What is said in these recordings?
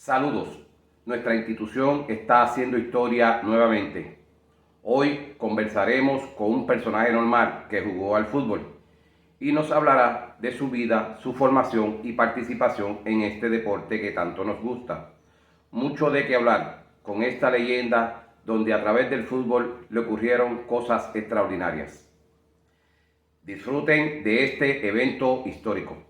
Saludos, nuestra institución está haciendo historia nuevamente. Hoy conversaremos con un personaje normal que jugó al fútbol y nos hablará de su vida, su formación y participación en este deporte que tanto nos gusta. Mucho de qué hablar con esta leyenda donde a través del fútbol le ocurrieron cosas extraordinarias. Disfruten de este evento histórico.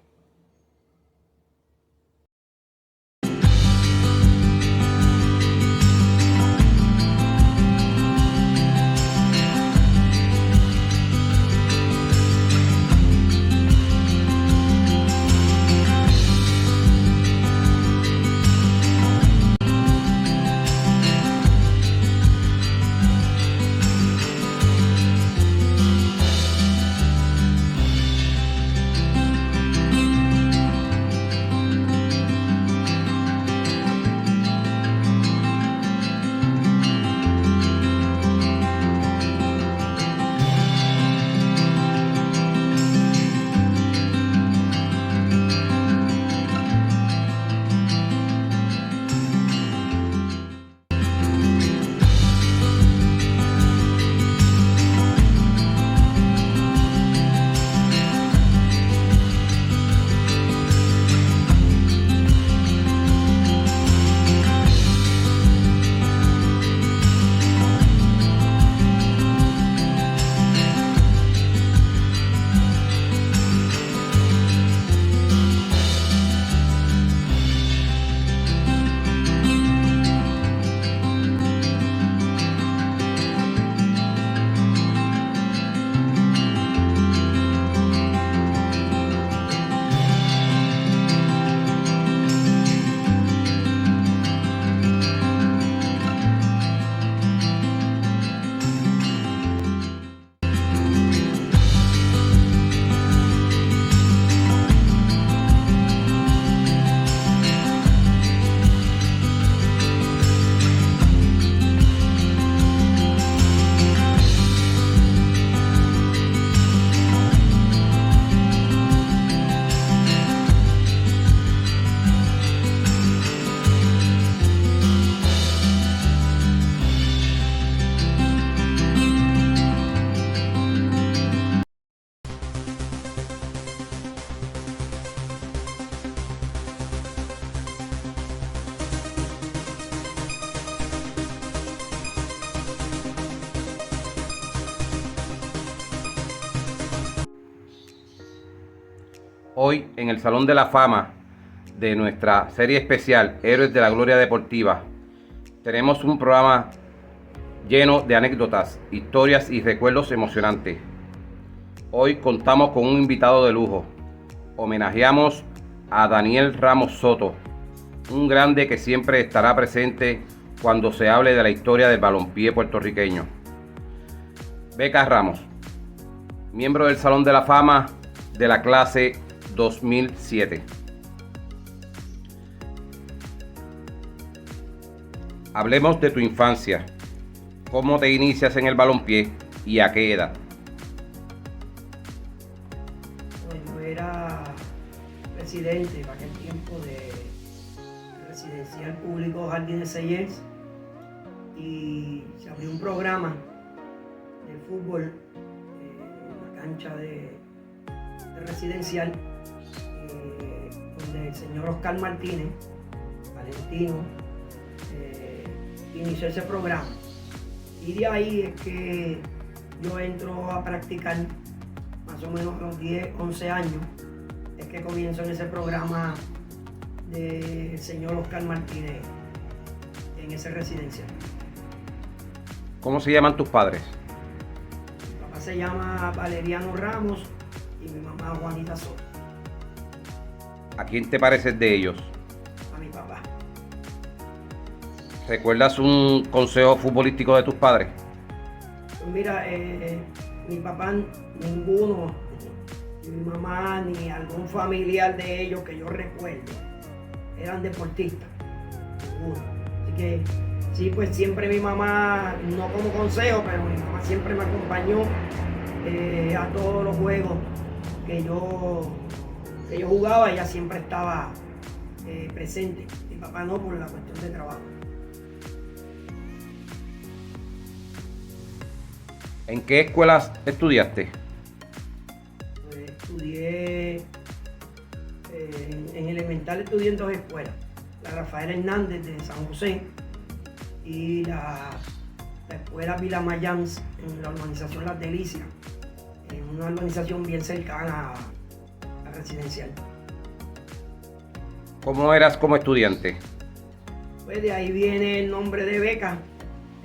Hoy en el Salón de la Fama de nuestra serie especial Héroes de la Gloria Deportiva tenemos un programa lleno de anécdotas, historias y recuerdos emocionantes. Hoy contamos con un invitado de lujo. Homenajeamos a Daniel Ramos Soto, un grande que siempre estará presente cuando se hable de la historia del balompié puertorriqueño. Beca Ramos, miembro del Salón de la Fama de la clase 2007. Hablemos de tu infancia. ¿Cómo te inicias en el balompié y a qué edad? Yo era presidente para aquel tiempo de Residencial Público Jardín de Seyes y se abrió un programa de fútbol en la cancha de Residencial donde el señor Oscar Martínez, Valentino, inició ese programa. Y de ahí es que yo entro a practicar más o menos a los 10, 11 años, es que comienzo en ese programa del señor Oscar Martínez en ese residencial. ¿Cómo se llaman tus padres? Mi papá se llama Valeriano Ramos y mi mamá Juanita Soto. ¿A quién te pareces de ellos? A mi papá. ¿Recuerdas un consejo futbolístico de tus padres? Pues mira, mi papá, ninguno, ni mi mamá, ni algún familiar de ellos que yo recuerde, eran deportistas, ninguno. Así que sí, pues siempre mi mamá, no como consejo, pero mi mamá siempre me acompañó a todos los juegos que yo jugaba. Ella siempre estaba presente. Mi papá no, por la cuestión de trabajo. ¿En qué escuelas estudiaste? Pues estudié, en elemental estudié en 2 escuelas. La Rafael Hernández de San José y la escuela Vila Mayans en la urbanización Las Delicias, en una urbanización bien cercana a residencial. ¿Cómo eras como estudiante? Pues de ahí viene el nombre de beca.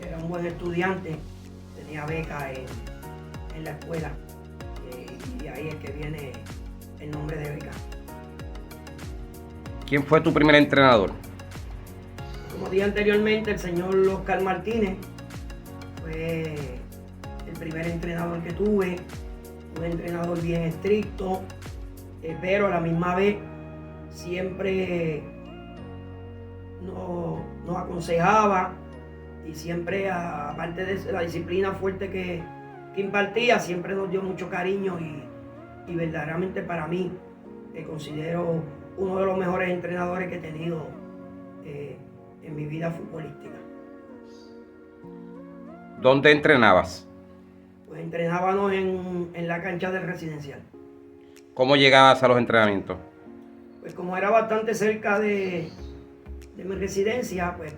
Era un buen estudiante, tenía beca en la escuela, y ahí es que viene el nombre de beca. ¿Quién fue tu primer entrenador? Como dije anteriormente, el señor Oscar Martínez fue el primer entrenador que tuve, un entrenador bien estricto, pero a la misma vez siempre nos aconsejaba y siempre, aparte de la disciplina fuerte que impartía, siempre nos dio mucho cariño y verdaderamente para mí considero uno de los mejores entrenadores que he tenido en mi vida futbolística. ¿Dónde entrenabas? Pues entrenábamos en la cancha del residencial. ¿Cómo llegabas a los entrenamientos? Pues como era bastante cerca de mi residencia, pues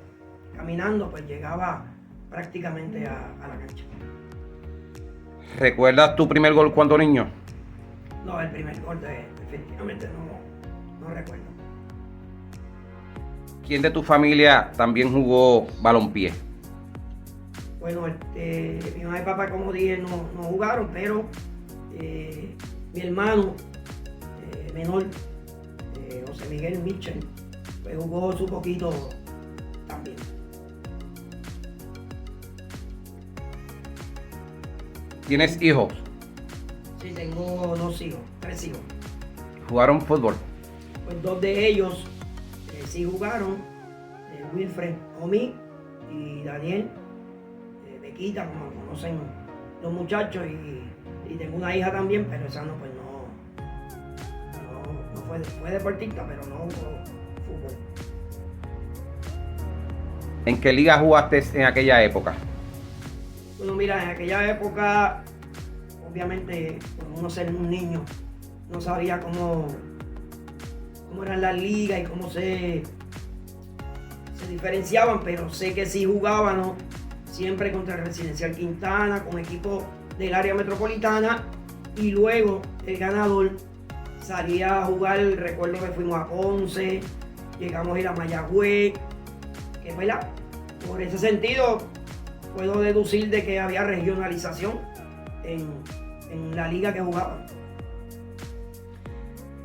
caminando, pues llegaba prácticamente a la cancha. ¿Recuerdas tu primer gol cuando niño? No, el primer gol efectivamente no recuerdo. ¿Quién de tu familia también jugó balompié? Bueno, mi mamá y papá, como dije, no jugaron, pero mi hermano menor, José Miguel Mitchell, pues jugó su poquito también. ¿Tienes hijos? Sí, tengo 2 hijos, 3 hijos. ¿Jugaron fútbol? Pues 2 de ellos sí jugaron, Wilfred Omi y Daniel Bequita, como conocen los muchachos, y tengo una hija también, pero esa no, pues no fue deportista, pero no jugó fútbol. ¿En qué liga jugaste en aquella época? Bueno, mira, en aquella época, obviamente, por uno ser un niño, no sabía cómo eran las ligas y cómo se diferenciaban, pero sé que sí jugaban, ¿no? Siempre contra el Residencial Quintana, con equipos del área metropolitana, y luego el ganador salía a jugar. Recuerdo que fuimos a Ponce, llegamos a ir a Mayagüez, que ¿verdad? Por ese sentido puedo deducir de que había regionalización en la liga que jugaban.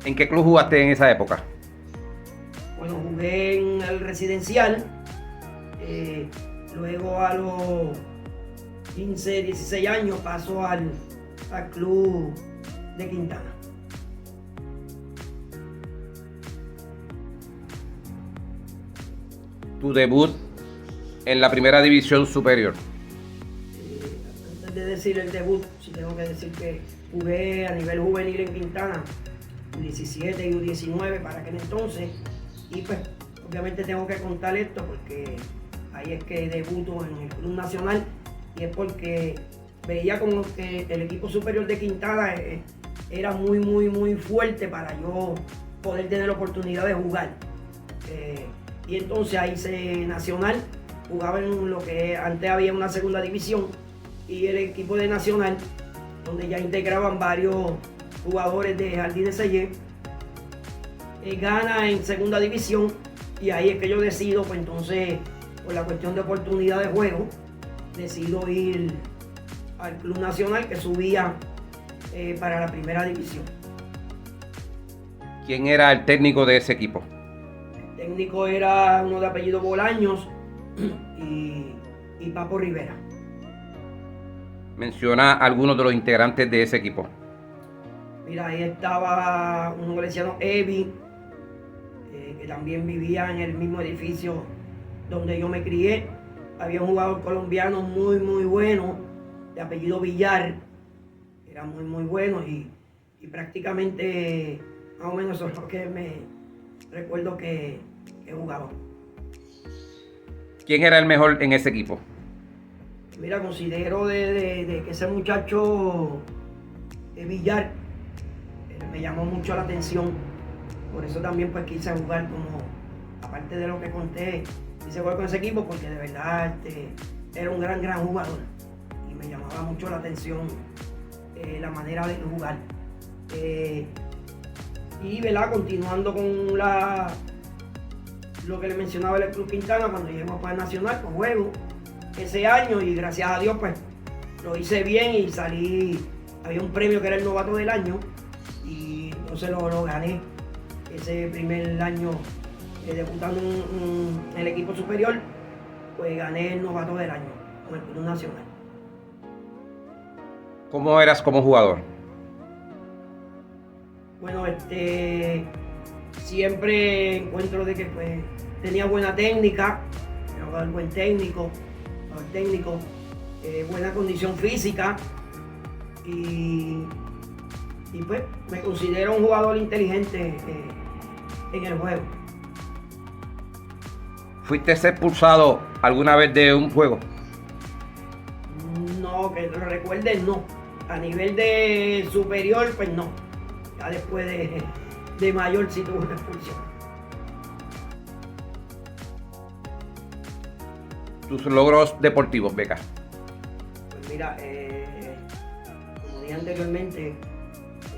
¿En qué club jugaste en esa época? Bueno, jugué en el Residencial, luego a los 15, 16 años paso al club de Quintana. Tu debut en la primera división superior. Antes de decir el debut, sí tengo que decir que jugué a nivel juvenil en Quintana, U17 y U19 para aquel entonces, y pues obviamente tengo que contar esto porque ahí es que debuto en el Club Nacional, y es porque veía como que el equipo superior de Quintana era muy fuerte para yo poder tener la oportunidad de jugar. Y entonces ahí hice Nacional, jugaba en lo que antes había una segunda división, y el equipo de Nacional, donde ya integraban varios jugadores de Jardines Sellé, gana en segunda división, y ahí es que yo decido, pues entonces, por la cuestión de oportunidad de juego, decido ir al Club Nacional, que subía para la primera división. ¿Quién era el técnico de ese equipo? El técnico era uno de apellido Bolaños y Papo Rivera. Menciona algunos de los integrantes de ese equipo. Mira, ahí estaba un valenciano, Evi, que también vivía en el mismo edificio donde yo me crié. Había un jugador colombiano muy bueno, de apellido Villar, era muy bueno, y prácticamente más o menos eso es lo que recuerdo que jugaba. ¿Quién era el mejor en ese equipo? Mira, considero de que ese muchacho de Villar me llamó mucho la atención. Por eso también pues quise jugar aparte de lo que conté, quise jugar con ese equipo porque de verdad era un gran jugador. Y me llamaba mucho la atención la manera de jugar. Y ¿verdad? Continuando con lo que le mencionaba el Club Quintana, cuando llegamos para el Nacional, pues juego ese año y gracias a Dios pues lo hice bien y salí, había un premio que era el novato del año y entonces lo gané ese primer año debutando en el equipo superior, pues gané el novato del año con el Club Nacional. ¿Cómo eras como jugador? Bueno, siempre encuentro de que pues tenía buena técnica, era buen técnico, buena condición física y pues me considero un jugador inteligente en el juego. ¿Fuiste expulsado alguna vez de un juego? No, que lo recuerde, no. A nivel de superior, pues no. Ya después de mayor sí tuve una expulsión. ¿Tus logros deportivos, Beca? Pues mira, como dije anteriormente,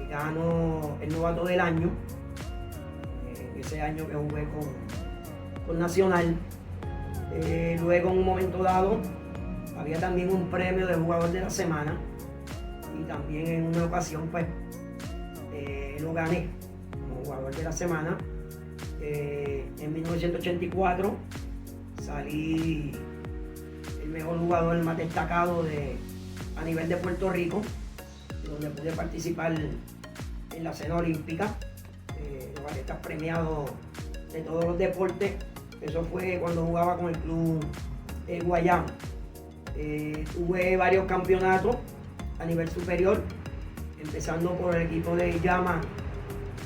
gano el novato del año. Ese año que jugué con Nacional. Luego en un momento dado había también un premio de jugador de la semana y también en una ocasión pues lo gané como jugador de la semana. En 1984 salí el mejor jugador más destacado a nivel de Puerto Rico, donde pude participar en la cena olímpica. Estar premiado de todos los deportes. Eso fue cuando jugaba con el club Guayama. Tuve varios campeonatos a nivel superior, empezando por el equipo de Llama,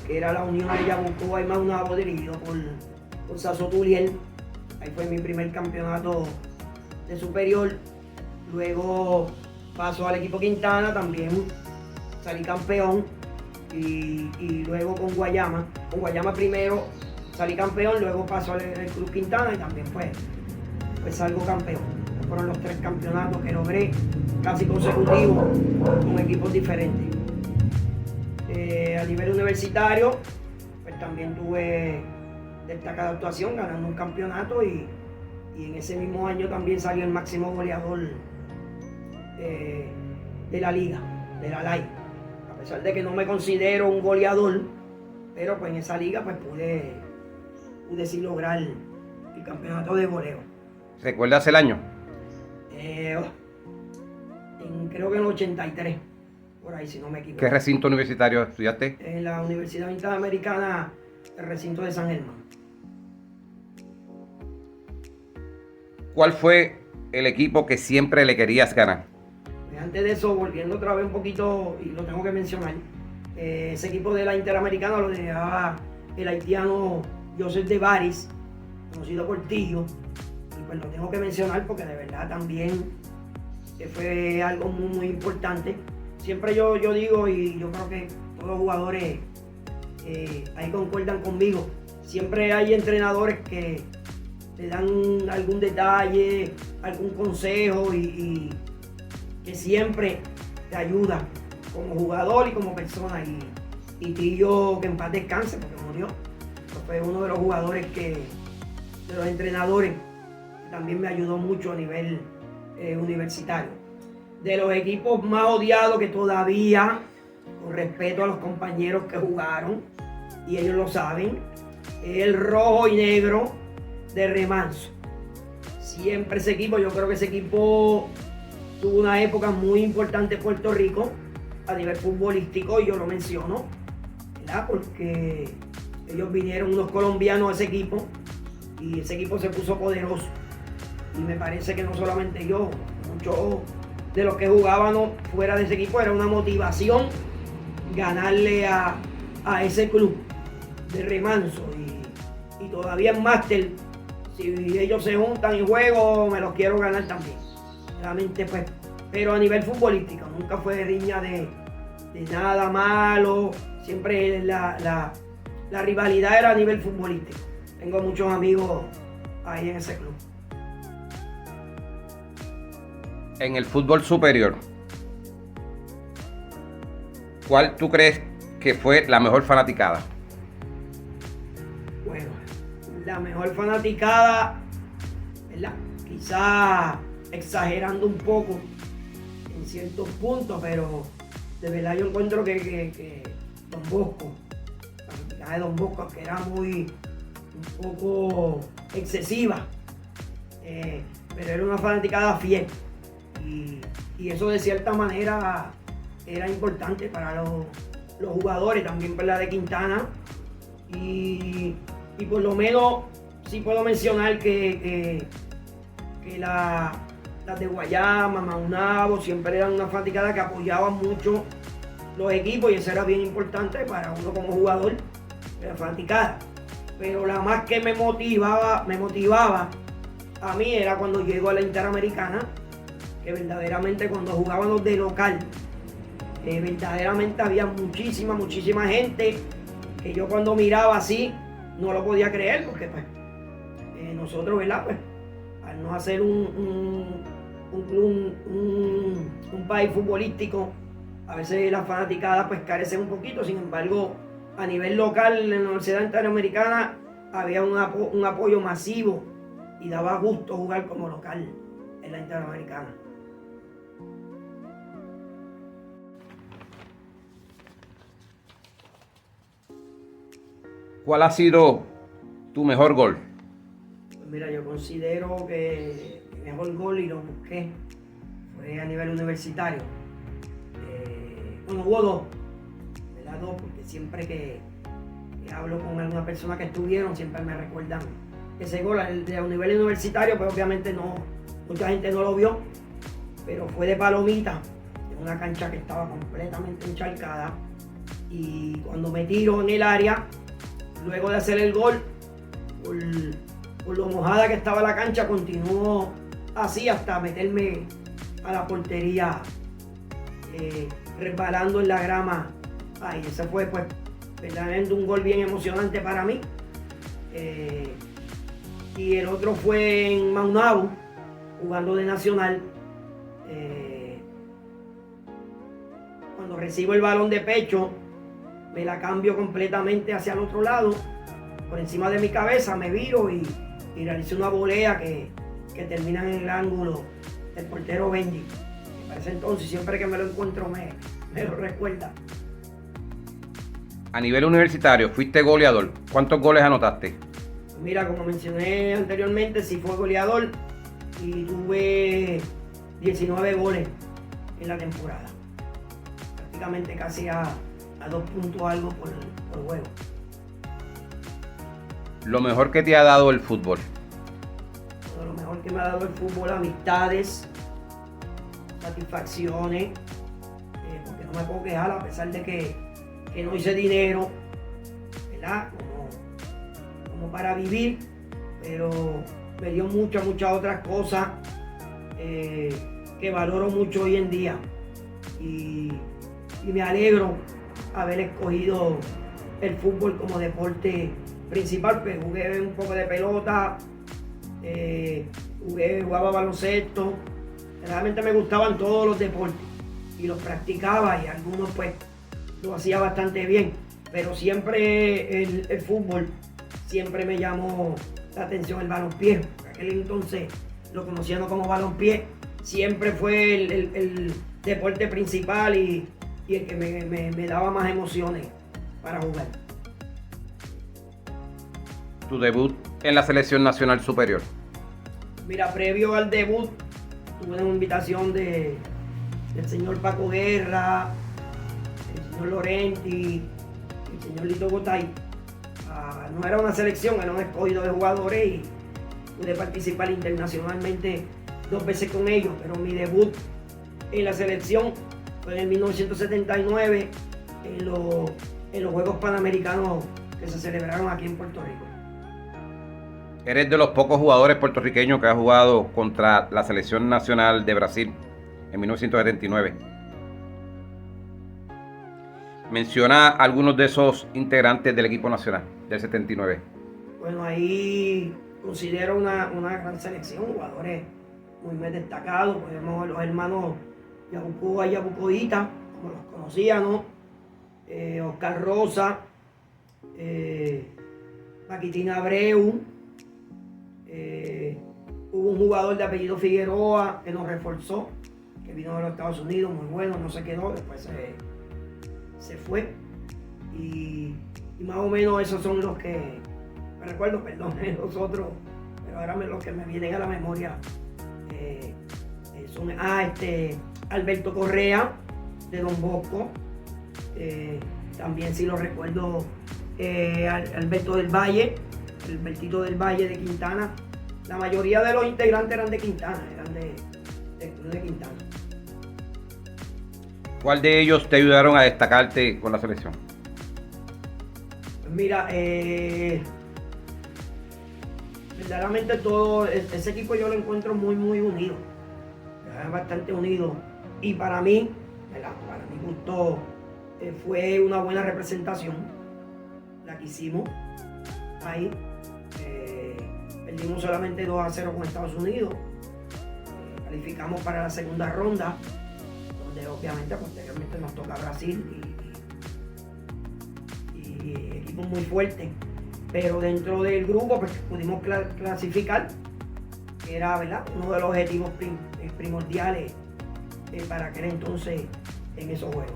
que era la Unión de Yabucoa y Maunabo, dirigido por Sasso Tuliel. Ahí fue mi primer campeonato de superior. Luego paso al equipo Quintana, también salí campeón. Y luego con Guayama primero salí campeón, luego paso al Club Quintana y también pues salgo campeón. Fueron los 3 campeonatos que logré casi consecutivos con equipos diferentes. A nivel universitario, pues también tuve destacada actuación ganando un campeonato y en ese mismo año también salió el máximo goleador de la liga, de la LAI. A pesar de que no me considero un goleador, pero pues en esa liga pues pude sí lograr el campeonato de goleo. ¿Recuerdas el año? Creo que en el 83, por ahí si no me equivoco. ¿Qué recinto universitario estudiaste? En la Universidad Interamericana, el recinto de San Germán. ¿Cuál fue el equipo que siempre le querías ganar? Antes de eso, volviendo otra vez un poquito, y lo tengo que mencionar, ese equipo de la Interamericana lo lideraba el haitiano Joseph de Baris, conocido por Tío, y pues lo tengo que mencionar porque de verdad también fue algo muy importante. Siempre yo digo, y yo creo que todos los jugadores ahí concuerdan conmigo, siempre hay entrenadores que te dan algún detalle, algún consejo y que siempre te ayuda como jugador y como persona. Y Tillo, que en paz descanse porque murió, fue uno de los jugadores de los entrenadores que también me ayudó mucho a nivel universitario. De los equipos más odiados que todavía, con respeto a los compañeros que jugaron, y ellos lo saben, es el rojo y negro de Remanso. Siempre ese equipo, yo creo que ese equipo tuvo una época muy importante en Puerto Rico a nivel futbolístico, y yo lo menciono, ¿verdad? Porque ellos vinieron unos colombianos a ese equipo y ese equipo se puso poderoso. Y me parece que no solamente yo, muchos de los que jugábamos fuera de ese equipo era una motivación ganarle a ese club de Remanso. todavía en máster, si ellos se juntan y juego, me los quiero ganar también. Realmente pues, pero a nivel futbolístico, nunca fue riña de nada malo, siempre la rivalidad era a nivel futbolístico. Tengo muchos amigos ahí en ese club. En el fútbol superior, ¿cuál tú crees que fue la mejor fanaticada? Bueno, la mejor fanaticada, ¿verdad? Quizá exagerando un poco en ciertos puntos, pero de verdad yo encuentro que Don Bosco, la fanaticada de Don Bosco, que era un poco excesiva, pero era una fanaticada fiel. Y eso de cierta manera era importante para los jugadores, también para la de Quintana. Y por lo menos sí puedo mencionar que las de Guayama, Maunabo, siempre eran una fanaticada que apoyaban mucho los equipos y eso era bien importante para uno como jugador de la fanaticada. Pero la más que me motivaba a mí era cuando llego a la Interamericana, que verdaderamente cuando jugábamos de local, verdaderamente había muchísima gente que yo cuando miraba así no lo podía creer, porque pues nosotros, ¿verdad? Pues al no hacer un país futbolístico, a veces las fanaticadas pues carecen un poquito. Sin embargo, a nivel local en la Universidad Interamericana había un apoyo masivo y daba gusto jugar como local en la Interamericana. ¿Cuál ha sido tu mejor gol? Pues mira, yo considero que mi mejor gol, y lo busqué, fue a nivel universitario. Bueno, hubo dos, ¿verdad? Dos, porque siempre que hablo con alguna persona que estuvieron, siempre me recuerdan ese gol. El de nivel universitario, pues obviamente no, mucha gente no lo vio, pero fue de palomita, en una cancha que estaba completamente encharcada. Y cuando me tiro en el área, luego de hacer el gol, por lo mojada que estaba la cancha, continuó así hasta meterme a la portería, resbalando en la grama. Ahí, ese fue pues verdaderamente un gol bien emocionante para mí. Y el otro fue en Maunabo, jugando de Nacional. Cuando recibo el balón de pecho, me la cambio completamente hacia el otro lado, por encima de mi cabeza, me viro y realicé una volea que termina en el ángulo del portero Benji. Para ese entonces, siempre que me lo encuentro, me lo recuerda. A nivel universitario, fuiste goleador. ¿Cuántos goles anotaste? Mira, como mencioné anteriormente, sí fue goleador y tuve 19 goles en la temporada. Prácticamente casi a 2 puntos algo por juego. Lo mejor que te ha dado el fútbol. Bueno, lo mejor que me ha dado el fútbol, amistades, satisfacciones, porque no me puedo quejar a pesar de que no hice dinero, ¿verdad? Como para vivir, pero me dio muchas otras cosas que valoro mucho hoy en día. Y me alegro haber escogido el fútbol como deporte principal, pues jugué un poco de pelota, jugaba baloncesto. Realmente me gustaban todos los deportes y los practicaba, y algunos pues lo hacía bastante bien, pero siempre el fútbol siempre me llamó la atención. El balompié, en aquel entonces lo conocíamos como balompié, siempre fue el deporte principal y el que me daba más emociones para jugar. Tu debut en la selección nacional superior. Mira, previo al debut tuve una invitación del señor Paco Guerra, el señor Lorenti, el señor Lito Gotay. No era una selección, era un escogido de jugadores y pude participar internacionalmente 2 veces con ellos, pero mi debut en la selección fue en 1979 en los Juegos Panamericanos que se celebraron aquí en Puerto Rico. Eres de los pocos jugadores puertorriqueños que ha jugado contra la selección nacional de Brasil en 1979. Menciona algunos de esos integrantes del equipo nacional del 79. Bueno, ahí considero una gran selección, jugadores muy destacados. Podemos ver los hermanos Yabucoa y Yabucoita, como los conocía, ¿no? Oscar Rosa, Paquitín Abreu. Hubo un jugador de apellido Figueroa que nos reforzó, que vino de los Estados Unidos, muy bueno, no se quedó, después se fue. Y más o menos esos son los que me recuerdo, perdón, los otros, pero ahora los que me vienen a la memoria son Alberto Correa de Don Bosco, también sí lo recuerdo, Alberto del Valle, Albertito del Valle de Quintana. La mayoría de los integrantes eran de Quintana, eran de Quintana. ¿Cuál de ellos te ayudaron a destacarte con la selección? Pues mira, verdaderamente todo ese equipo yo lo encuentro muy unido, bastante unido, y para mí, ¿verdad? Para mi gusto, fue una buena representación la que hicimos ahí. Perdimos solamente 2-0 con Estados Unidos, calificamos para la segunda ronda, donde obviamente posteriormente nos toca Brasil y equipos muy fuertes, pero dentro del grupo pues, pudimos clasificar, que era, ¿verdad?, uno de los objetivos primordiales para aquel entonces en esos juegos.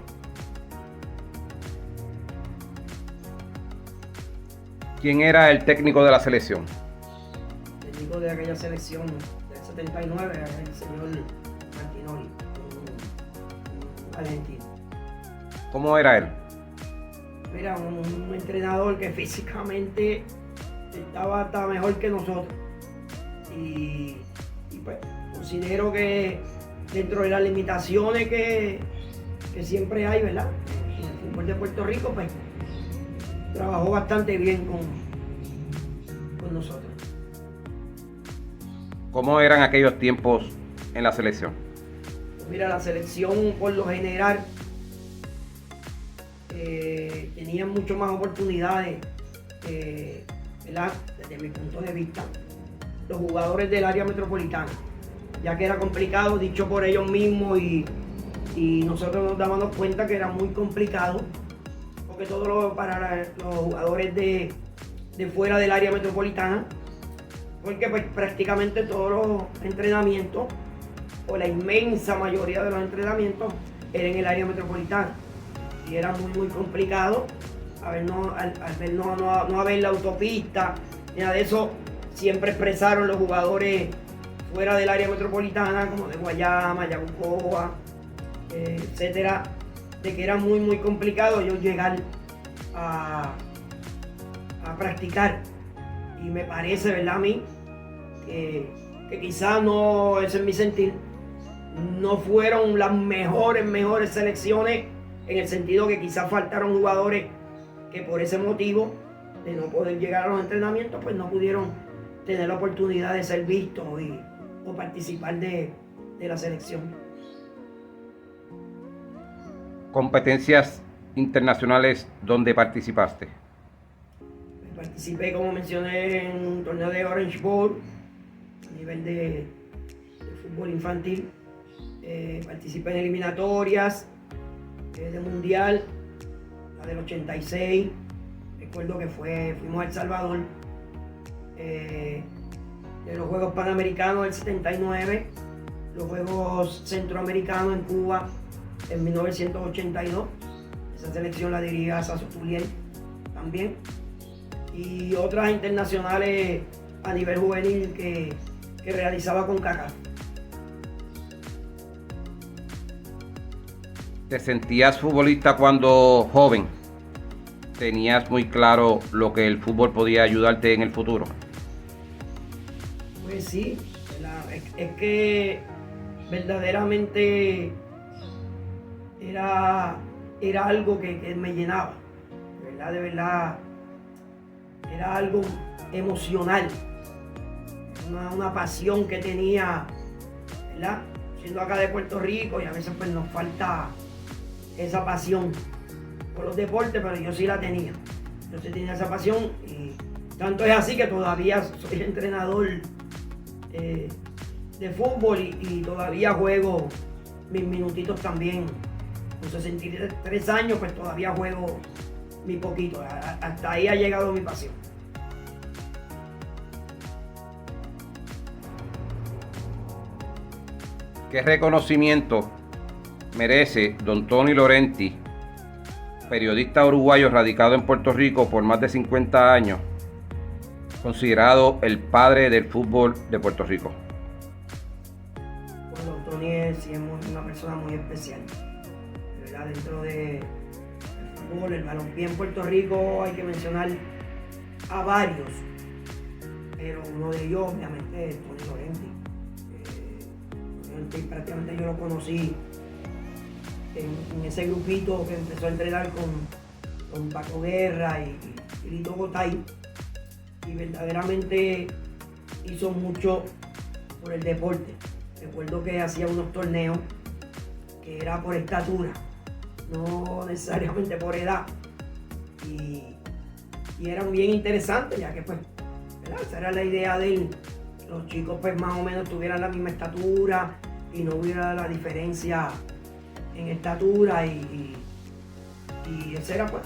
¿Quién era el técnico de la selección? El técnico de aquella selección del 79 era el señor Martinoli, un argentino. ¿Cómo era él? Era un entrenador que físicamente estaba hasta mejor que nosotros. Y pues considero que dentro de las limitaciones que siempre hay, ¿verdad?, en el fútbol de Puerto Rico, pues trabajó bastante bien con nosotros. ¿Cómo eran aquellos tiempos en la selección? Pues mira, la selección por lo general tenía mucho más oportunidades, ¿verdad?, desde mi punto de vista, los jugadores del área metropolitana, ya que era complicado, dicho por ellos mismos, y nosotros nos dábamos cuenta que era muy complicado, porque para los jugadores de fuera del área metropolitana, porque pues prácticamente todos los entrenamientos, o la inmensa mayoría de los entrenamientos, eran en el área metropolitana, y era muy complicado no haber la autopista, nada de eso. Siempre expresaron los jugadores fuera del área metropolitana, como de Guayama, Yabucoa, etcétera, de que era muy complicado ellos llegar a practicar. Y me parece, ¿verdad?, a mí, que quizás no, ese es mi sentir, no fueron las mejores selecciones, en el sentido que quizás faltaron jugadores que por ese motivo de no poder llegar a los entrenamientos, pues no pudieron tener la oportunidad de ser vistos o participar de la selección. ¿Competencias internacionales donde participaste? Participé, como mencioné, en un torneo de Orange Bowl a nivel de fútbol infantil. Participé en eliminatorias de mundial, la del 86. Recuerdo que fuimos a El Salvador, de los Juegos Panamericanos del 79, los Juegos Centroamericanos en Cuba en 1982. Esa selección la dirigía Sasso Tuliel también. Y otras internacionales a nivel juvenil que realizaba con CACAF. ¿Te sentías futbolista cuando joven? ¿Tenías muy claro lo que el fútbol podía ayudarte en el futuro? Pues sí, es que verdaderamente era algo que me llenaba, de verdad, era algo emocional una pasión que tenía, ¿verdad? Siendo acá de Puerto Rico, y a veces pues nos falta esa pasión por los deportes, pero yo sí la tenía. Yo sí tenía esa pasión, y tanto es así que todavía soy entrenador de fútbol y todavía juego mis minutitos también. Con 63 años, pues todavía juego mi poquito. Hasta ahí ha llegado mi pasión. ¿Qué reconocimiento merece don Tony Laurenti, periodista uruguayo radicado en Puerto Rico por más de 50 años, considerado el padre del fútbol de Puerto Rico? Bueno, Tony es una persona muy especial, ¿verdad? Dentro del fútbol, el balompié en Puerto Rico hay que mencionar a varios, pero uno de ellos obviamente es Tony Laurenti. Prácticamente yo lo conocí en ese grupito que empezó a entrenar con Paco Guerra y Lito Gotay, y verdaderamente hizo mucho por el deporte. Recuerdo que hacía unos torneos que era por estatura, no necesariamente por edad, y eran bien interesantes, ya que pues, ¿verdad? Esa era la idea de él. Los chicos pues más o menos tuvieran la misma estatura y no hubiera la diferencia en estatura, y esa era pues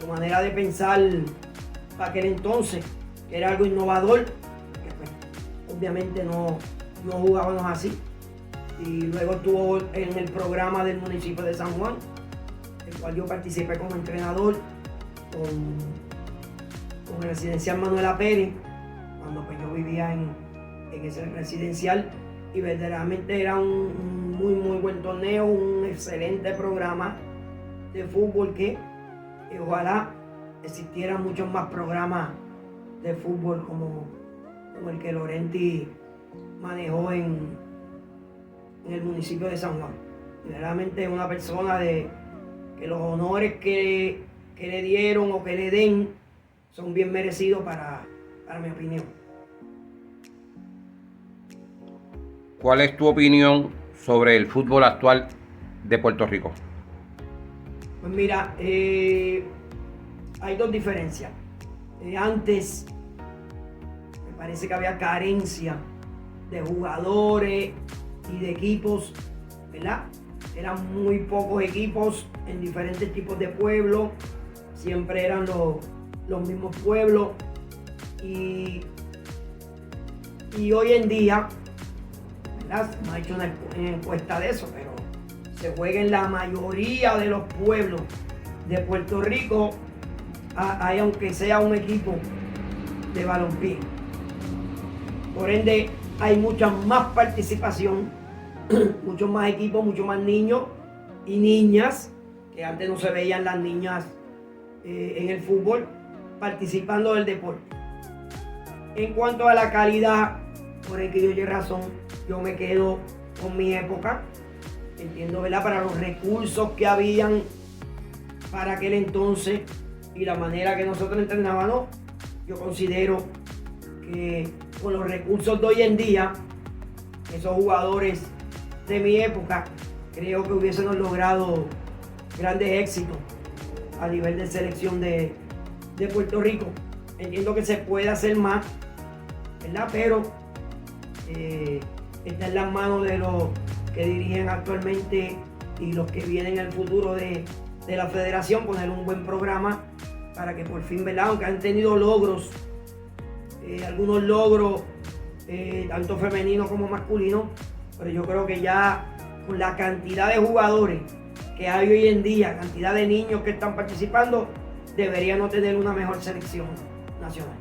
su manera de pensar para aquel entonces, que era algo innovador, que pues obviamente no jugábamos así. Y luego estuvo en el programa del municipio de San Juan, el cual yo participé como entrenador con el residencial Manuela Pérez, cuando pues yo vivía en ese residencial, y verdaderamente era un muy buen torneo, un excelente programa de fútbol que ojalá existieran muchos más programas de fútbol como el que Laurenti manejó en el municipio de San Juan. Y verdaderamente es una persona que los honores que le dieron o que le den son bien merecidos para mi opinión. ¿Cuál es tu opinión sobre el fútbol actual de Puerto Rico? Pues mira, hay dos diferencias. Antes me parece que había carencia de jugadores y de equipos, ¿verdad? Eran muy pocos equipos en diferentes tipos de pueblos, siempre eran los mismos pueblos, y hoy en día, ¿verdad? No ha hecho una encuesta de eso, pero se juega en la mayoría de los pueblos de Puerto Rico, hay aunque sea un equipo de balompié. Por ende, hay mucha más participación, muchos más equipos, muchos más niños y niñas, que antes no se veían las niñas en el fútbol, participando del deporte. En cuanto a la calidad, por el que yo lleve razón, yo me quedo con mi época. Entiendo, ¿verdad? Para los recursos que habían para aquel entonces y la manera que nosotros entrenábamos, yo considero que con los recursos de hoy en día, esos jugadores de mi época, creo que hubiésemos logrado grandes éxitos a nivel de selección de Puerto Rico. Entiendo que se puede hacer más, ¿verdad? Pero está en las manos de los que dirigen actualmente y los que vienen en el futuro de la federación, poner un buen programa para que por fin, ¿verdad? Aunque han tenido logros, algunos logros, tanto femeninos como masculinos, pero yo creo que ya con la cantidad de jugadores que hay hoy en día, cantidad de niños que están participando, deberíamos tener una mejor selección nacional.